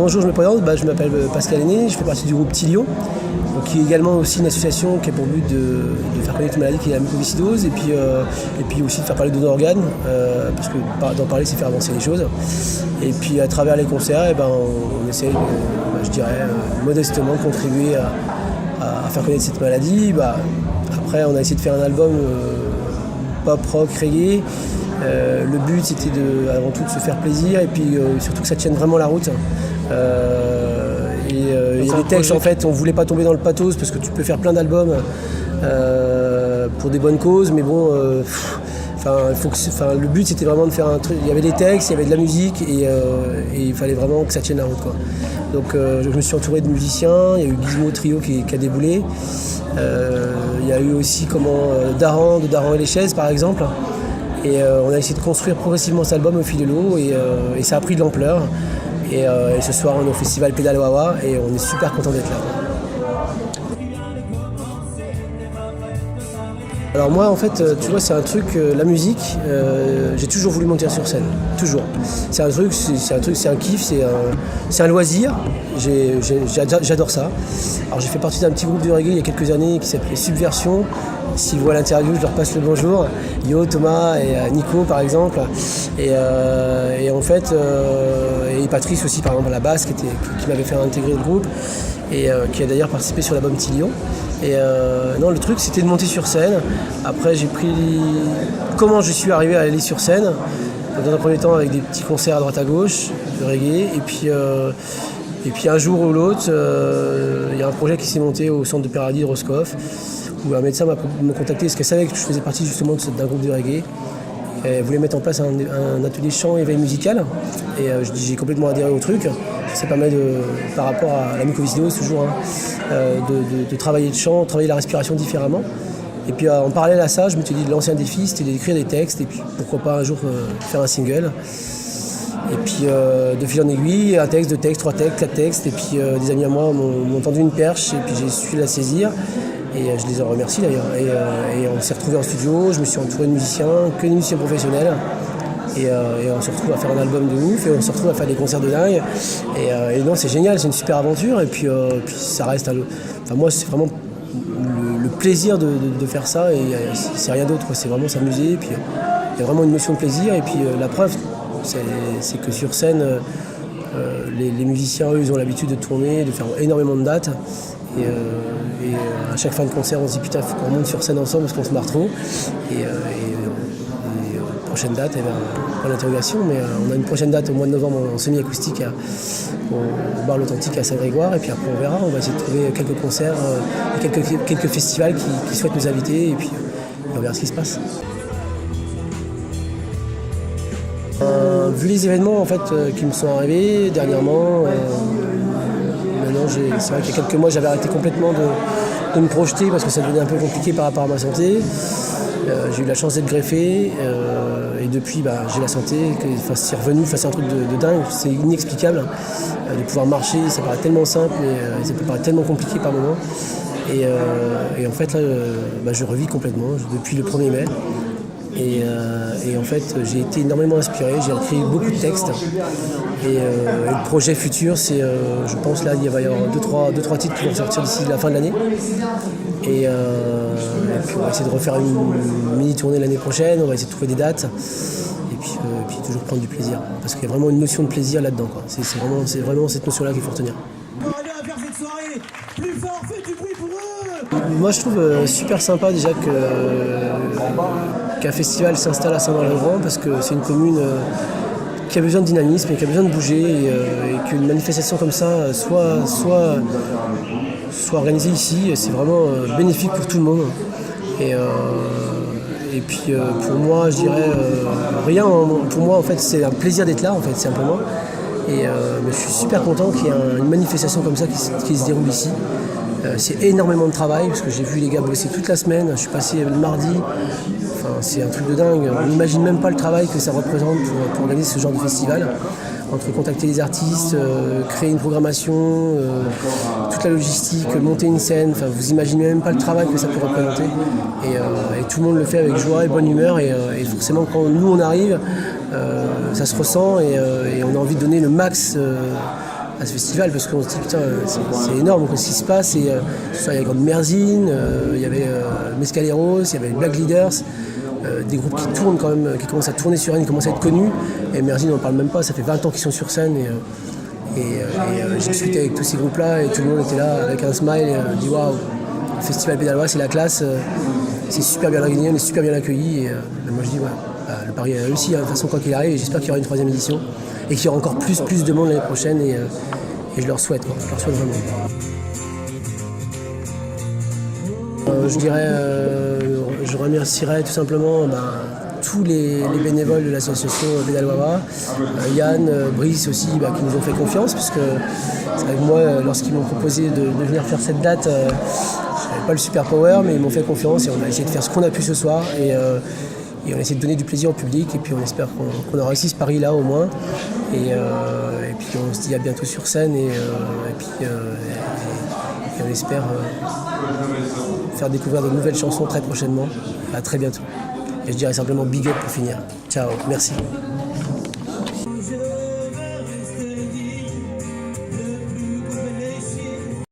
bonjour, je me présente, je m'appelle Pascal Aîné, je fais partie du groupe Tilion, qui est également aussi une association qui a pour but de faire connaître une maladie qui est la mucoviscidose et puis aussi de faire parler de nos organes, parce que d'en parler c'est faire avancer les choses. Et puis à travers les concerts, on essaie, je dirais, modestement de contribuer à faire connaître cette maladie. Après on a essayé de faire un album pop, rock, reggae. Le but c'était avant tout de se faire plaisir et puis surtout que ça tienne vraiment la route. Il y a des textes en fait, on voulait pas tomber dans le pathos parce que tu peux faire plein d'albums pour des bonnes causes, mais bon, le but c'était vraiment de faire un truc. Il y avait des textes, il y avait de la musique et il fallait vraiment que ça tienne la route, quoi. Donc je me suis entouré de musiciens, il y a eu Gizmo Trio qui a déboulé, il y a eu aussi Daran et les chaises par exemple. Et on a essayé de construire progressivement cet album au fil de l'eau et ça a pris de l'ampleur. Et ce soir on est au festival Pédale Wawa et on est super content d'être là. Alors moi en fait, tu vois, c'est un truc, la musique, j'ai toujours voulu monter sur scène, toujours. C'est un kiff, c'est un loisir, j'adore ça. Alors j'ai fait partie d'un petit groupe de reggae il y a quelques années qui s'appelait Subversion. S'ils voient l'interview, je leur passe le bonjour. Yo, Thomas et Nico par exemple. Et en fait, et Patrice aussi par exemple à la basse qui m'avait fait intégrer le groupe et qui a d'ailleurs participé sur l'album Tilion. Et non, le truc c'était de monter sur scène. Après j'ai pris comment je suis arrivé à aller sur scène. Dans un premier temps avec des petits concerts à droite à gauche de reggae et puis un jour ou l'autre, il y a un projet qui s'est monté au centre de Paradis de Roscoff où un médecin m'a contacté parce qu'elle savait que je faisais partie justement d'un groupe de reggae. Elle voulait mettre en place un atelier chant éveil musical et j'ai complètement adhéré au truc. Ça permet par rapport à la mucoviscidose toujours de travailler le chant, travailler la respiration différemment. Et puis en parallèle à ça, je me suis dit de lancer un défi, c'était d'écrire des textes et puis pourquoi pas un jour faire un single. Et puis de fil en aiguille, un texte, deux textes, trois textes, quatre textes. Et puis des amis à moi m'ont tendu une perche et puis j'ai su la saisir. Et je les en remercie d'ailleurs. Et on s'est retrouvés en studio, je me suis entouré de musiciens, que des musiciens professionnels. Et on se retrouve à faire un album de ouf et on se retrouve à faire des concerts de dingue. Et non, c'est génial, c'est une super aventure. Et puis ça reste... moi, c'est vraiment le plaisir de faire ça et c'est rien d'autre, quoi. C'est vraiment s'amuser. Et puis il y a vraiment une notion de plaisir. Et puis la preuve, c'est que sur scène, les musiciens, eux, ils ont l'habitude de tourner, de faire énormément de dates. Et à chaque fin de concert, on se dit putain, il faut qu'on monte sur scène ensemble parce qu'on se marre trop. Et prochaine date, pas l'interrogation, mais on a une prochaine date au mois de novembre en semi-acoustique au bar L'Authentique à Saint-Grégoire. Et puis après, on verra, on va essayer de trouver quelques concerts et quelques festivals qui souhaitent nous inviter. Et puis on verra ce qui se passe. Vu les événements en fait, qui me sont arrivés dernièrement, c'est vrai qu'il y a quelques mois j'avais arrêté complètement de me projeter parce que ça devenait un peu compliqué par rapport à ma santé. J'ai eu la chance d'être greffé et depuis j'ai la santé, c'est revenu, c'est un truc de dingue, c'est inexplicable de pouvoir marcher, ça paraît tellement simple mais ça peut paraître tellement compliqué par moments. Et en fait là, je revis complètement depuis le 1er mai. Et en fait, j'ai été énormément inspiré, j'ai écrit beaucoup de textes. Et le projet futur, c'est, je pense là, il va y avoir deux, trois titres qui vont sortir d'ici la fin de l'année. Et puis on va essayer de refaire une mini-tournée l'année prochaine, on va essayer de trouver des dates. Et puis toujours prendre du plaisir. Parce qu'il y a vraiment une notion de plaisir là-dedans, quoi. C'est vraiment cette notion-là qu'il faut retenir. Moi je trouve super sympa déjà qu'un festival s'installe à Saint-Maur-le-Grand parce que c'est une commune qui a besoin de dynamisme et qui a besoin de bouger et qu'une manifestation comme ça soit organisée ici, c'est vraiment bénéfique pour tout le monde. Et puis pour moi je dirais rien, pour moi en fait c'est un plaisir d'être là en fait simplement. Et je suis super content qu'il y ait une manifestation comme ça qui se déroule ici. C'est énormément de travail parce que j'ai vu les gars bosser toute la semaine, je suis passé le mardi, c'est un truc de dingue, on n'imagine même pas le travail que ça représente pour organiser ce genre de festival, entre contacter les artistes, créer une programmation, toute la logistique, monter une scène, vous imaginez même pas le travail que ça peut représenter et tout le monde le fait avec joie et bonne humeur et forcément quand nous on arrive, ça se ressent et on a envie de donner le max à ce festival parce qu'on se dit putain c'est énorme ce qui se passe. Et il y avait Merzine, il y avait Mescaleros, il y avait Black Leaders, des groupes qui tournent quand même, qui commencent à tourner sur Rennes, qui commencent à être connus. Et Merzine on n'en parle même pas, ça fait 20 ans qu'ils sont sur scène. Et j'ai discuté avec tous ces groupes-là et tout le monde était là avec un smile et dit waouh, le festival Pédalois c'est la classe, c'est super bien organisé, on est super bien accueillis. Et moi je dis ouais, le pari est réussi, hein, de toute façon quoi qu'il arrive, et j'espère qu'il y aura une 3e édition et qu'il y aura encore plus de monde l'année prochaine et je leur souhaite, je leur souhaite vraiment. Je dirais, je remercierais tout simplement tous les bénévoles de l'association Pédalois, Yann, Brice aussi, qui nous ont fait confiance, parce que c'est vrai que moi, lorsqu'ils m'ont proposé de venir faire cette date, je n'avais pas le super power, mais ils m'ont fait confiance et on a essayé de faire ce qu'on a pu ce soir. Et on a essayé de donner du plaisir au public et puis on espère qu'on aura réussi ce pari-là au moins. Et puis on se dit à bientôt sur scène et on espère faire découvrir de nouvelles chansons très prochainement. À très bientôt. Et je dirais simplement big up pour finir. Ciao, merci.